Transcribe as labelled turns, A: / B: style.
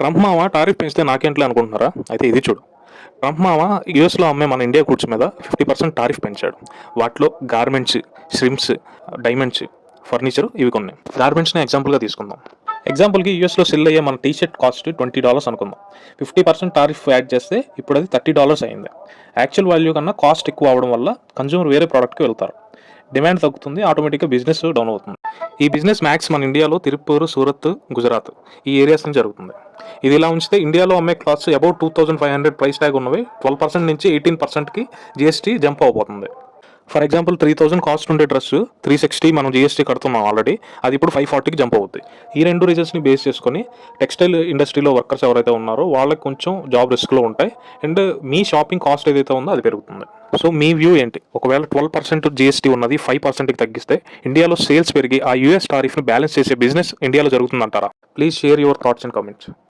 A: Trump మామ tariff పెంచితే నాకేంట్లే అనుకుంటున్నారా? అయితే ఇది చూడు. ట్రంప్ మామ యూఎస్లో అమ్మే మన ఇండియా గూడ్స్ మీద 50% టారిఫ్ పెంచాడు. వాటిలో గార్మెంట్స్, ష్రింప్స్, డైమండ్స్, ఫర్నిచర్ ఇవి కొన్ని. గార్మెంట్స్ని ఎగ్జాంపుల్గా తీసుకుందాం. ఎగ్జాంపుల్కి యూఎస్లో సెల్ అయ్యే మన టీషర్ట్ కాస్ట్ $20 అనుకుందాం. 50% టారిఫ్ యాడ్ చేస్తే ఇప్పుడు అది $30 అయింది. యాక్చువల్ వాల్యూ కన్నా కాస్ట్ ఎక్కువ అవడం వల్ల కన్జ్యూమర్ వేరే ప్రోడక్ట్కి వెళ్తారు. డిమాండ్ తగ్గుతుంది, ఆటోమేటిక్గా బిజినెస్ డౌన్ అవుతుంది. ఈ బిజినెస్ మ్యాక్స్ మన ఇండియాలో తిరుపూర్, సూరత్, గుజరాత్ ఈ ఏరియాస్ నుంచి జరుగుతుంది. ఇది ఇలా ఉంచితే ఇండియాలో అమ్మే క్లాత్స్ అబౌట్ 2500 ప్రైస్ ట్యాగ్ ఉన్నవి 12% నుంచి 18%కి జిఎస్టీ జంప్ అవబోతుంది. ఫర్ ఎగ్జాంపుల్ 3000 కాస్ట్ ఉండే డ్రెస్ 360 మనం జిఎస్టీ కడుతున్నాం ఆల్రెడీ, అది ఇప్పుడు 540కి జంప్ అవుద్ది. ఈ రెండు రీజన్స్ని బేస్ చేసుకొని టెక్స్టైల్ ఇండస్ట్రీలో వర్కర్స్ ఎవరైతే ఉన్నారో వాళ్ళకి కొంచెం జాబ్ రిస్క్లో ఉంటాయి అండ్ మీ షాపింగ్ కాస్ట్ ఏదైతే ఉందో అది పెరుగుతుంది. సో మీ వ్యూ ఏంటి? ఒకవేళ 12% జిఎస్టీ ఉన్నది 5%కి తగ్గిస్తే ఇండియాలో సేల్స్ పెరిగి ఆ యూఎస్ టారిఫ్ని బ్యాలెన్స్ చేసే బిజినెస్ ఇండియాలో జరుగుతుందంటారా? Please share your thoughts and comments.